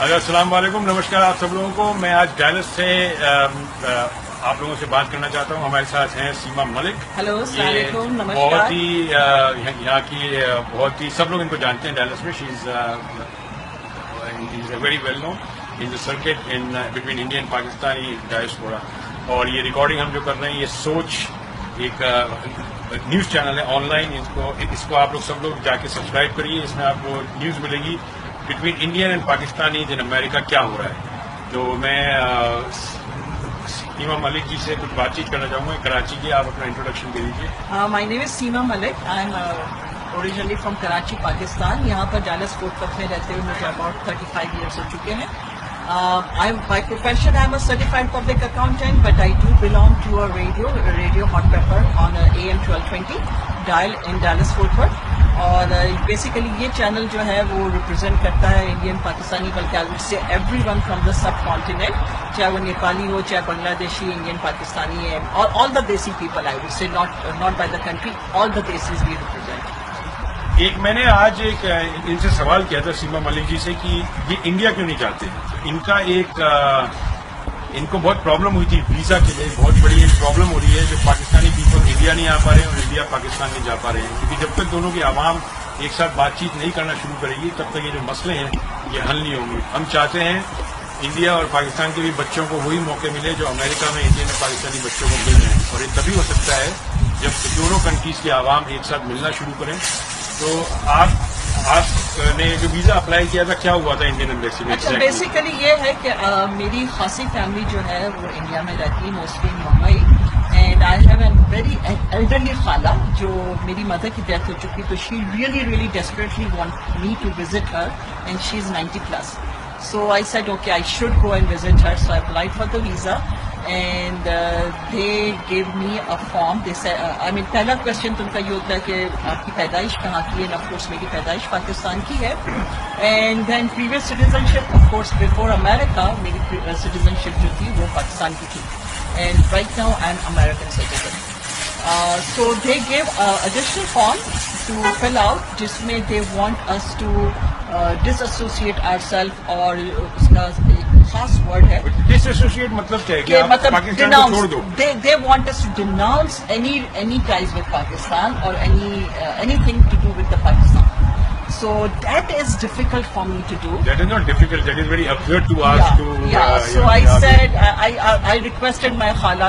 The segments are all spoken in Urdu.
السلام علیکم، نمسکار آپ سب لوگوں کو. میں آج ڈیلس سے آپ لوگوں سے بات کرنا چاہتا ہوں. ہمارے ساتھ ہیں سیما ملک. ہلو، السلام علیکم، بہت نمسکار. ہی یہاں کی بہت ہی سب لوگ ان کو جانتے ہیں ڈیلس میں. She is very well known in the circuit in between Indian Pakistani diaspora. اور یہ ریکارڈنگ ہم جو کر رہے ہیں، یہ سوچ ایک نیوز چینل ہے آن لائن. اس کو آپ لوگ سب لوگ جا کے سبسکرائب کریے. اس میں آپ کو نیوز ملے گی بٹوین انڈین اینڈ پاکستانی ان امریکہ کیا ہو رہا ہے. تو میں سیما ملک جی سے کچھ بات چیت کرنا چاہوں گا. کراچی کی آپ اپنا انٹروڈکشن دے دیجیے. مائی name is Seema Malik. I am originally from Karachi, Pakistan. یہاں پر ڈیلس فورٹ ورتھ میں رہتے ہوئے مجھے اباؤٹ 35 ایئرس ہو چکے ہیں. By profession I am a certified public accountant, but I do belong to radio hot paper on AM 1220 dial in Dallas Fort Worth. اور بیسیکلی یہ چینل جو ہے وہ ریپرزینٹ کرتا ہے انڈین پاکستانی، بلکہ I would say everyone from the سب کانٹیننٹ، چاہے وہ نیپالی ہو، چاہے بنگلہ دیشی، انڈین پاکستانی ہے، اور all the desi people. I would say not by the country, all the desis we represent. ایک میں نے آج ان سے سوال کیا تھا سیما ملک جی سے کہ یہ انڈیا کیوں نہیں چاہتے. ان کا ان کو بہت پرابلم ہوئی تھی ویزا کے لیے. بہت بڑی ایک پرابلم ہو رہی ہے جو پاکستانی پیپل انڈیا نہیں آ پا رہے ہیں اور انڈیا پاکستان نہیں جا پا رہے ہیں. کیونکہ جب تک دونوں کی عوام ایک ساتھ بات چیت نہیں کرنا شروع کرے گی تب تک یہ جو مسئلے ہیں یہ حل نہیں ہوں گے. ہم چاہتے ہیں انڈیا اور پاکستان کے بھی بچوں کو وہی موقع ملے جو امریکہ میں انڈین اور پاکستانی بچوں کو مل رہے ہیں. اور یہ تبھی ہو سکتا ہے جب دونوں کنٹریز کے عوام ایک ساتھ ملنا شروع کریں. تو آپ نے جو ویزا اپلائی کیا تھا کیا ہوا تھا انڈین ایمبیسی میں؟ اچھا، بیسیکلی یہ ہے کہ میری خاصی فیملی جو ہے وہ انڈیا میں رہتی ہے، mostly Mumbai. And I have a very elderly خالہ جو میری مدر کی ڈیتھ ہو چکی، تو she really desperately want me to visit her, and she is 90+. So I said, okay, I should go and visit her. So I applied for the visa, and they gave me a form. They said, پہلا کوشچن تم کا یہ ہوتا ہے کہ آپ کی پیدائش کہاں کی ہے. اینڈ آف کورس میری پیدائش پاکستان کی ہے. And then previous citizenship, of course before America میری سٹیزن شپ جو تھی وہ پاکستان کی تھی. And right now I am American citizen. So they gave additional form to fill out جس میں they want us to disassociate ourselves، اور اس کا خاص ورڈ ہے ڈس ایسوسیٹ. مطلب کیا ہے کہ آپ پاکستان کو چھوڑ دو. they want us to denounce any ties with Pakistan or anything to do with the Pakistan. So that is difficult for me to do. That is not difficult. That is very absurd to ask to. So I said, I requested my khala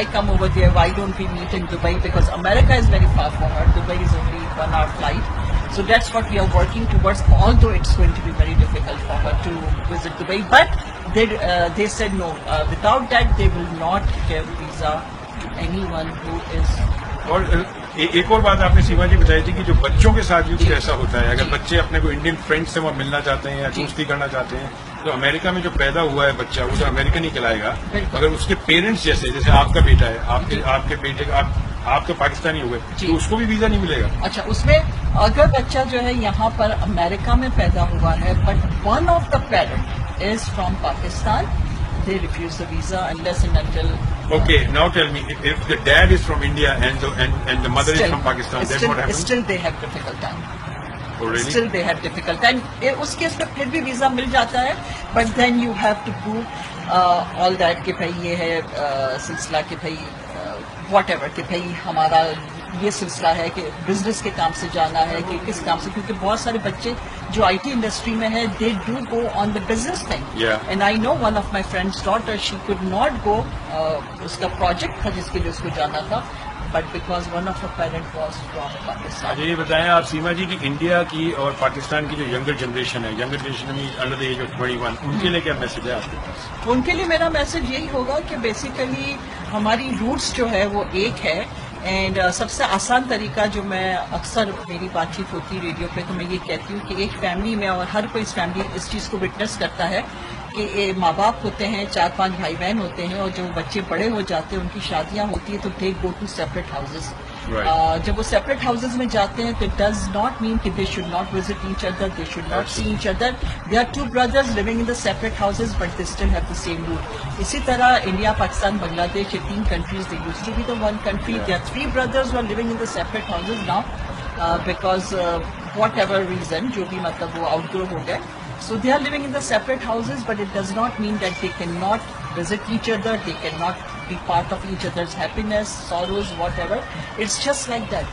I come over there, why don't we meet in Dubai, because America is very far from her. Dubai is only 1 hour flight. So that's what we are working towards. Although it's going to be very difficult for her to visit Dubai, but they said no. Without that, they will not give visa to anyone who is. اور ایک اور بات آپ نے سیما جی بتائی تھی کہ جو بچوں کے ساتھ بھی کچھ ایسا ہوتا ہے. اگر بچے اپنے کو انڈین فرینڈ سے وہاں ملنا چاہتے ہیں یا دوستی کرنا چاہتے ہیں تو امریکہ میں جو پیدا ہوا ہے بچہ وہ تو امریکن ہی کہلائے گا. اگر اس کے پیرنٹس جیسے آپ کا بیٹا ہے، آپ کے بیٹے کا آپ تو پاکستانی ہوئے تو اس کو بھی ویزا نہیں ملے گا. اچھا، اس میں اگر بچہ جو ہے یہاں پر امریکہ میں پیدا ہوا ہے but one of the parent is from Pakistan, they refuse the visa unless and until. Okay, now tell me, if the dad is from India and the mother is from Pakistan, then what happens? Still they have difficult time. Oh, really? Still they have difficult time. اس کیس میں پھر بھی ویزا مل جاتا ہے، but then you have to prove all that کہ بھائی یہ ہے سلسلہ کہ بھائی واٹ ایور کہ بھائی ہمارا یہ سلسلہ ہے کہ بزنس کے کام سے جانا ہے کہ کس کام سے، کیونکہ بہت سارے بچے جو IT انڈسٹری میں ہے they do go on the business thing. And I know one of my friend's daughter she could not go, اس کا پروجیکٹ تھا جس کے لیے اس کو جانا تھا، but because one of her parent was from Pakistan. یہ بتائیں آپ سیما جی کہ انڈیا کی اور پاکستان کی جو ینگر جنریشن ہے، انڈر دا ایج آف 21، ان کے لیے کیا میسج ہے آپ کے پاس؟ ان کے لیے میرا میسج یہی ہوگا کہ بیسیکلی ہماری روٹس جو ہے وہ ایک ہے. اینڈ سب سے آسان طریقہ جو میں اکثر میری بات چیت ہوتی ہے ریڈیو پہ تو میں یہ کہتی ہوں کہ ایک فیملی میں، اور ہر کوئی اس فیملی اس چیز کو وٹنس کرتا ہے کہ ماں باپ ہوتے ہیں، 4-5 بھائی بہن ہوتے ہیں، اور جب بچے بڑے ہو جاتے ہیں ان کی شادیاں ہوتی ہیں تو دے گو ٹو سیپریٹ ہاؤسز. جب وہ سیپریٹ ہاؤسز میں جاتے ہیں تو اٹ ڈز ناٹ مین کہ they should not visit each other, they should not see each other. They are 2 brothers living in the separate houses but they still have the same root. اسی طرح انڈیا، پاکستان، بنگلہ دیش، یہ 3 countries they used to be the one country. There are 3 brothers who are living in the separate houses now because whatever reason جو بھی مطلب وہ آؤٹ گرو ہو گئے. So they are living in the separate houses, but it does not mean that they cannot visit each other, they cannot be part of each other's happiness, sorrows, whatever. It's just like that.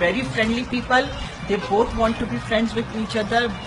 very friendly people. They both want to be friends with each other.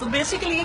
So basically,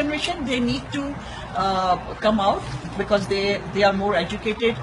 generation they need to come out because they are more educated.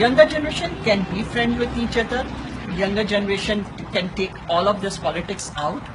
Younger generation can be friends with each other. Younger generation can take all of this politics out.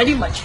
very much.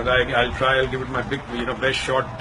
I'll try, I'll give it my best shot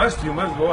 must go.